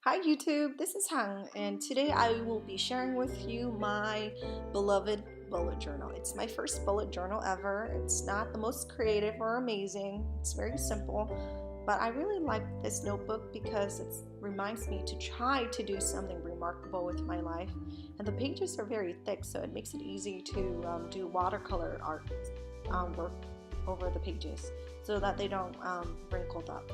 Hi YouTube, this is Hang, and today I will be sharing with you my beloved bullet journal. It's my first bullet journal ever. It's not the most creative or amazing, it's very simple, but I really like this notebook because it reminds me to try to do something remarkable with my life. And the pages are very thick, so it makes it easy to do watercolor art work over the pages so that they don't wrinkle up.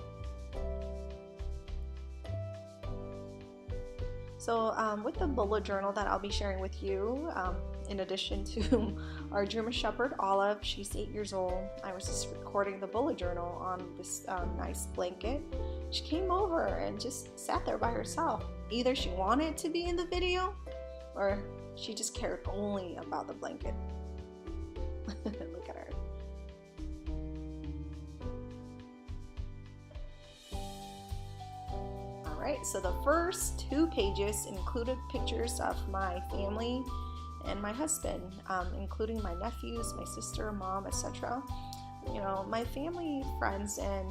So with the bullet journal that I'll be sharing with you, in addition to our German Shepherd Olive, she's 8 years old. I was just recording the bullet journal on this nice blanket. She came over and just sat there by herself. Either she wanted to be in the video or she just cared only about the blanket. Look at her. Alright, so the first 2 pages included pictures of my family and my husband, including my nephews, my sister, mom, etc. You know, my family, friends, and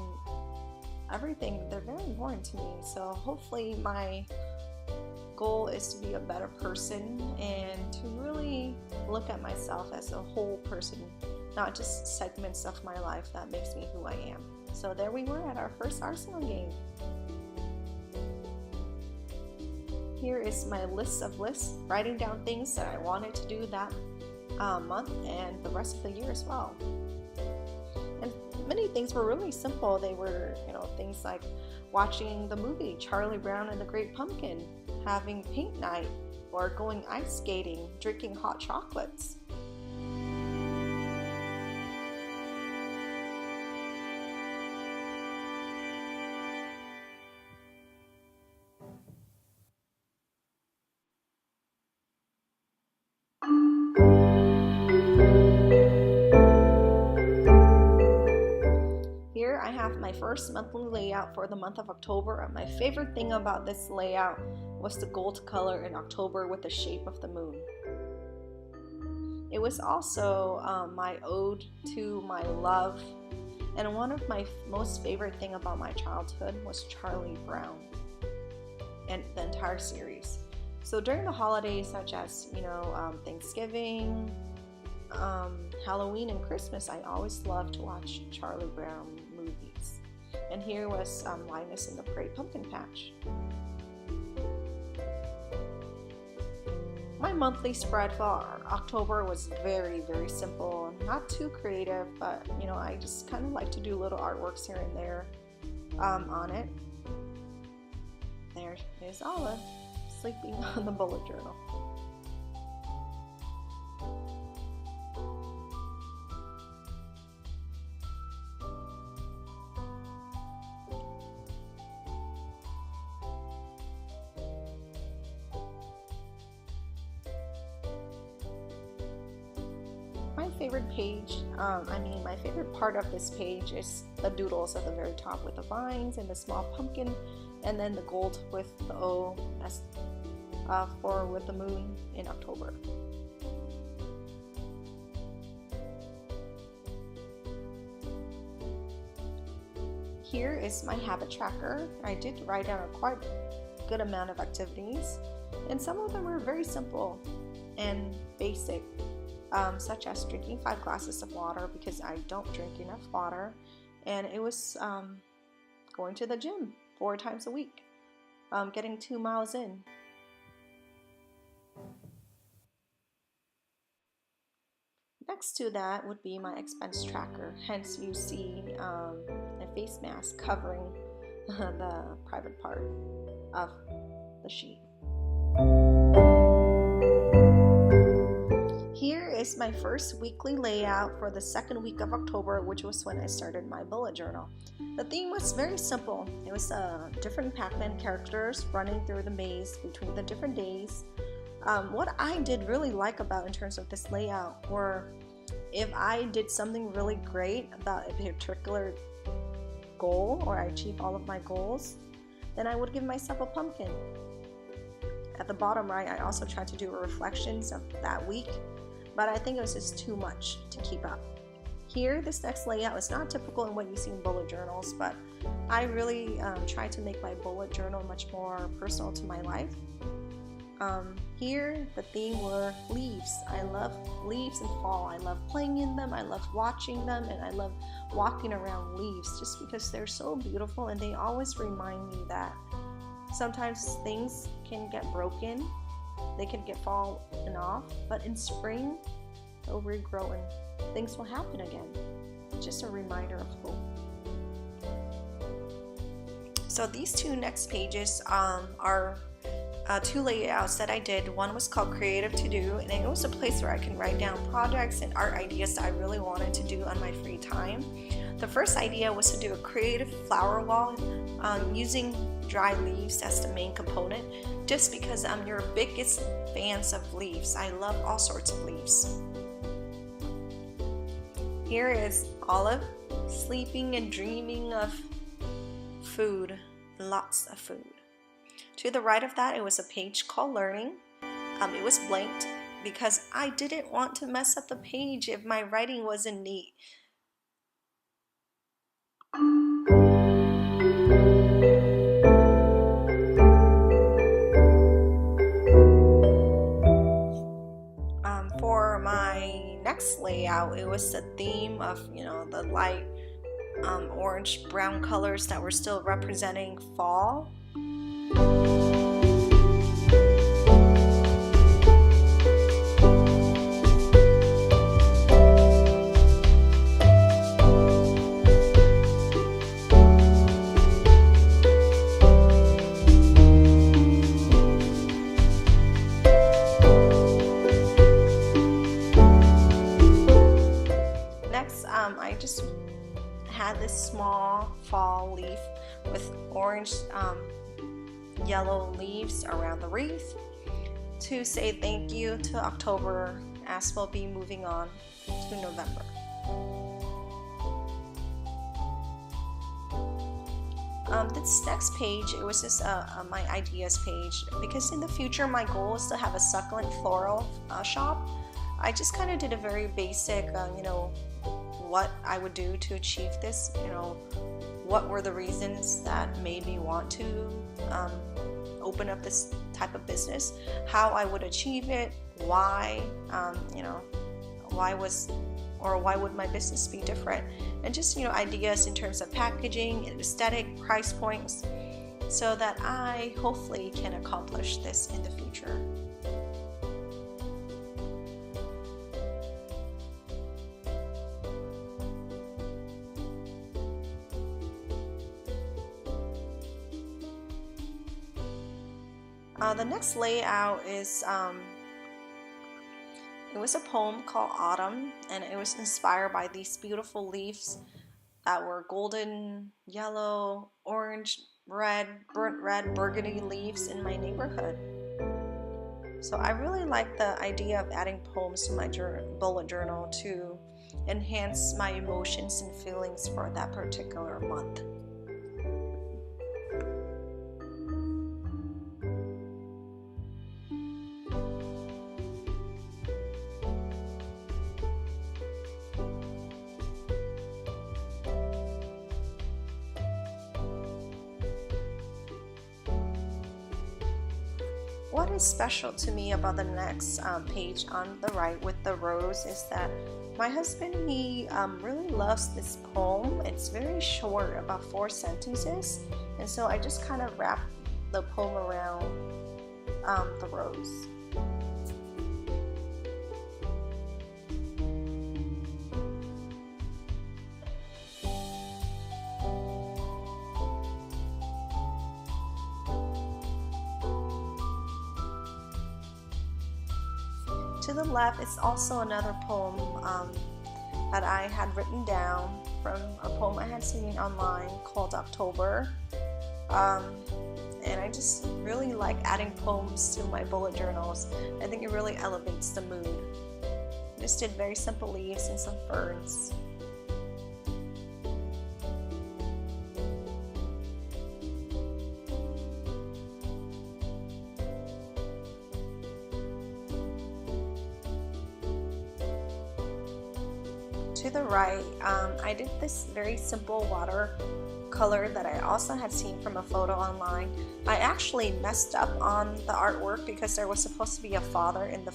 everything, they're very important to me. So hopefully my goal is to be a better person and to really look at myself as a whole person, not just segments of my life that makes me who I am. So there we were at our first Arsenal game. Here is my list of lists, writing down things that I wanted to do that month and the rest of the year as well. And many things were really simple. They were, things like watching the movie Charlie Brown and the Great Pumpkin, having paint night, or going ice skating, drinking hot chocolates. Here I have my first monthly layout for the month of October, and my favorite thing about this layout was the gold color in October with the shape of the moon. It was also my ode to my love, and one of my most favorite thing about my childhood was Charlie Brown and the entire series. So during the holidays such as Thanksgiving, Halloween, and Christmas, I always loved to watch Charlie Brown movies. And here was Linus in the Great Pumpkin Patch. My monthly spread for October was very, very simple, not too creative, but I just kind of like to do little artworks here and there on it. There is Olive sleeping on the bullet journal. My favorite page, my favorite part of this page is the doodles at the very top with the vines and the small pumpkin, and then the gold with the O as for with the moon in October. Here is my habit tracker. I did write down a quite good amount of activities, and some of them were very simple and basic. Such as drinking 5 glasses of water because I don't drink enough water, and it was going to the gym 4 times a week, getting 2 miles in. Next to that would be my expense tracker, hence you see a face mask covering the private part of the sheet. Here is my first weekly layout for the second week of October, which was when I started my bullet journal. The theme was very simple. It was different Pac-Man characters running through the maze between the different days. What I did really like about in terms of this layout were if I did something really great about a particular goal, or I achieved all of my goals, then I would give myself a pumpkin. At the bottom right, I also tried to do reflections of that week, but I think it was just too much to keep up. Here, this next layout is not typical in what you see in bullet journals, but I really tried to make my bullet journal much more personal to my life. Here the theme were leaves. I love leaves in fall. I love playing in them, I love watching them, and I love walking around leaves just because they're so beautiful, and they always remind me that sometimes things can get broken, they can get fallen off, but in spring they'll regrow and things will happen again. It's just a reminder of hope. So these two next pages are two layouts that I did. One was called Creative To Do, and it was a place where I can write down projects and art ideas that I really wanted to do on my free time. The first idea was to do a creative flower wall using dry leaves as the main component, just because I'm your biggest fans of leaves. I love all sorts of leaves. Here is Olive sleeping and dreaming of food, lots of food. To the right of that, it was a page called Learning. It was blanked because I didn't want to mess up the page if my writing wasn't neat. For my next layout, it was the theme of, the light orange brown colors that were still representing fall. Next, I just had this small fall leaf with orange yellow leaves around the wreath to say thank you to October, as we'll be moving on to November. This next page, it was just my ideas page, because in the future my goal is to have a succulent floral shop. I just kind of did a very basic, what I would do to achieve this, what were the reasons that made me want to open up this type of business, how I would achieve it, why, why would my business be different, and just, ideas in terms of packaging and aesthetic, price points, so that I hopefully can accomplish this in the future. The next layout is, it was a poem called Autumn, and it was inspired by these beautiful leaves that were golden, yellow, orange, red, burnt red, burgundy leaves in my neighborhood. So I really like the idea of adding poems to my bullet journal to enhance my emotions and feelings for that particular month. What is special to me about the next page on the right with the rose is that my husband, he really loves this poem. It's very short, about 4 sentences, and so I just kind of wrapped the poem around the rose. To the left is also another poem that I had written down from a poem I had seen online called October. And I just really like adding poems to my bullet journals. I think it really elevates the mood. I just did very simple leaves and some ferns. To the right, I did this very simple water color that I also had seen from a photo online. I actually messed up on the artwork because there was supposed to be a father in the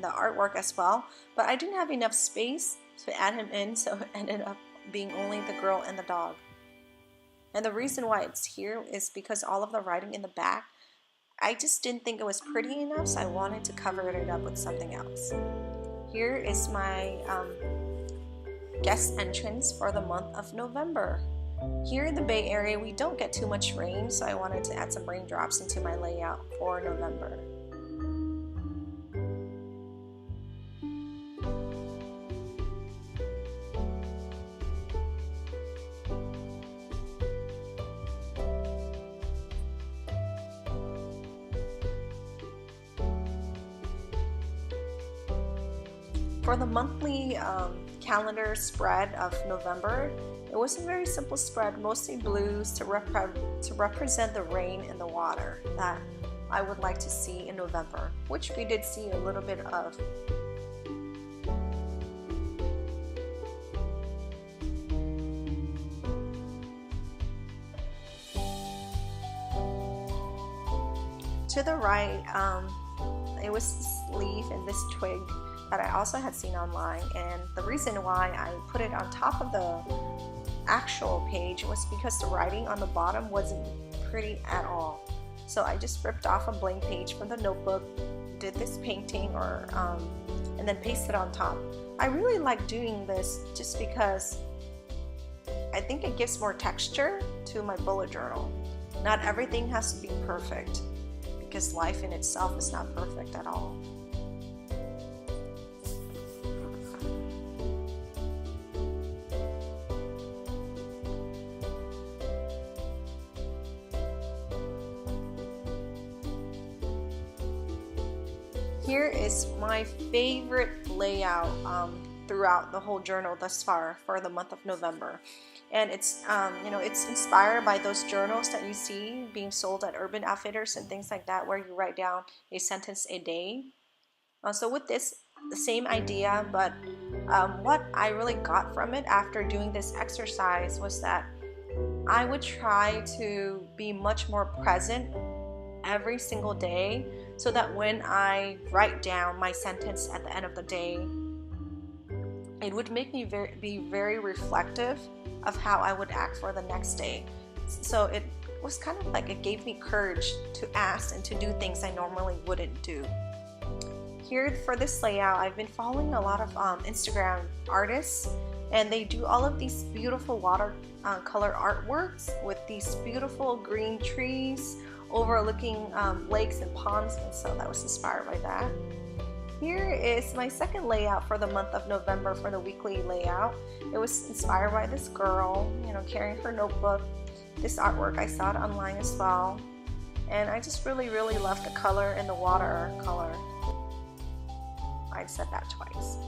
artwork as well, but I didn't have enough space to add him in, so it ended up being only the girl and the dog. And the reason why it's here is because all of the writing in the back, I just didn't think it was pretty enough, so I wanted to cover it up with something else. Here is my guest entrance for the month of November. Here in the Bay Area, we don't get too much rain, so I wanted to add some raindrops into my layout for November. For the monthly calendar spread of November, it was a very simple spread, mostly blues to represent the rain and the water that I would like to see in November, which we did see a little bit of. To the right, it was this leaf and this twig that I also had seen online, and the reason why I put it on top of the actual page was because the writing on the bottom wasn't pretty at all. So I just ripped off a blank page from the notebook, did this painting, and then pasted on top. I really like doing this just because I think it gives more texture to my bullet journal. Not everything has to be perfect, because life in itself is not perfect at all. Here is my favorite layout throughout the whole journal thus far for the month of November, and it's it's inspired by those journals that you see being sold at Urban Outfitters and things like that, where you write down a sentence a day. So with this, the same idea, but what I really got from it after doing this exercise was that I would try to be much more present every single day, so that when I write down my sentence at the end of the day, it would make me be very reflective of how I would act for the next day. So it was kind of like it gave me courage to ask and to do things I normally wouldn't do. Here for this layout, I've been following a lot of Instagram artists, and they do all of these beautiful watercolor artworks with these beautiful green trees overlooking lakes and ponds, and so that was inspired by that. Here is my second layout for the month of November for the weekly layout. It was inspired by this girl, carrying her notebook. This artwork, I saw it online as well, and I just really love the color and the watercolor. I said that twice.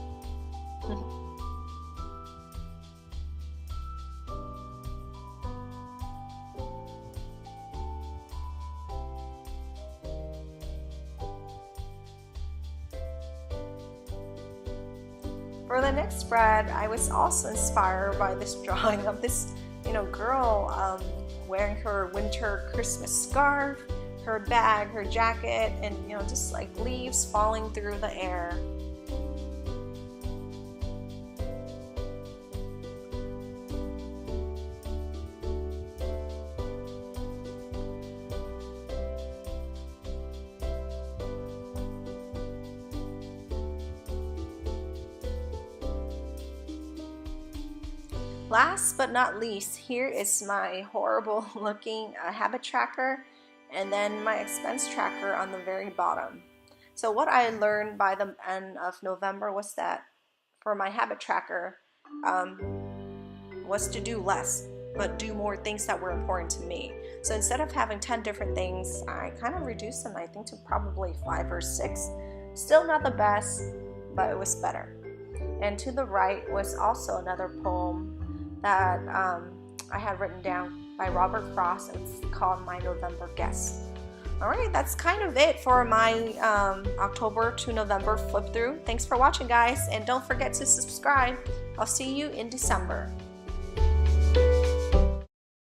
For the next spread, I was also inspired by this drawing of this, girl wearing her winter Christmas scarf, her bag, her jacket, and just like leaves falling through the air. Last but not least, here is my horrible looking habit tracker, and then my expense tracker on the very bottom. So what I learned by the end of November was that for my habit tracker was to do less, but do more things that were important to me. So instead of having 10 different things, I kind of reduced them, I think, to probably 5 or 6. Still not the best, but it was better. And to the right was also another poem that I had written down by Robert Frost. It's called My November Guess. Alright, that's kind of it for my October to November flip through. Thanks for watching, guys, and don't forget to subscribe. I'll see you in December.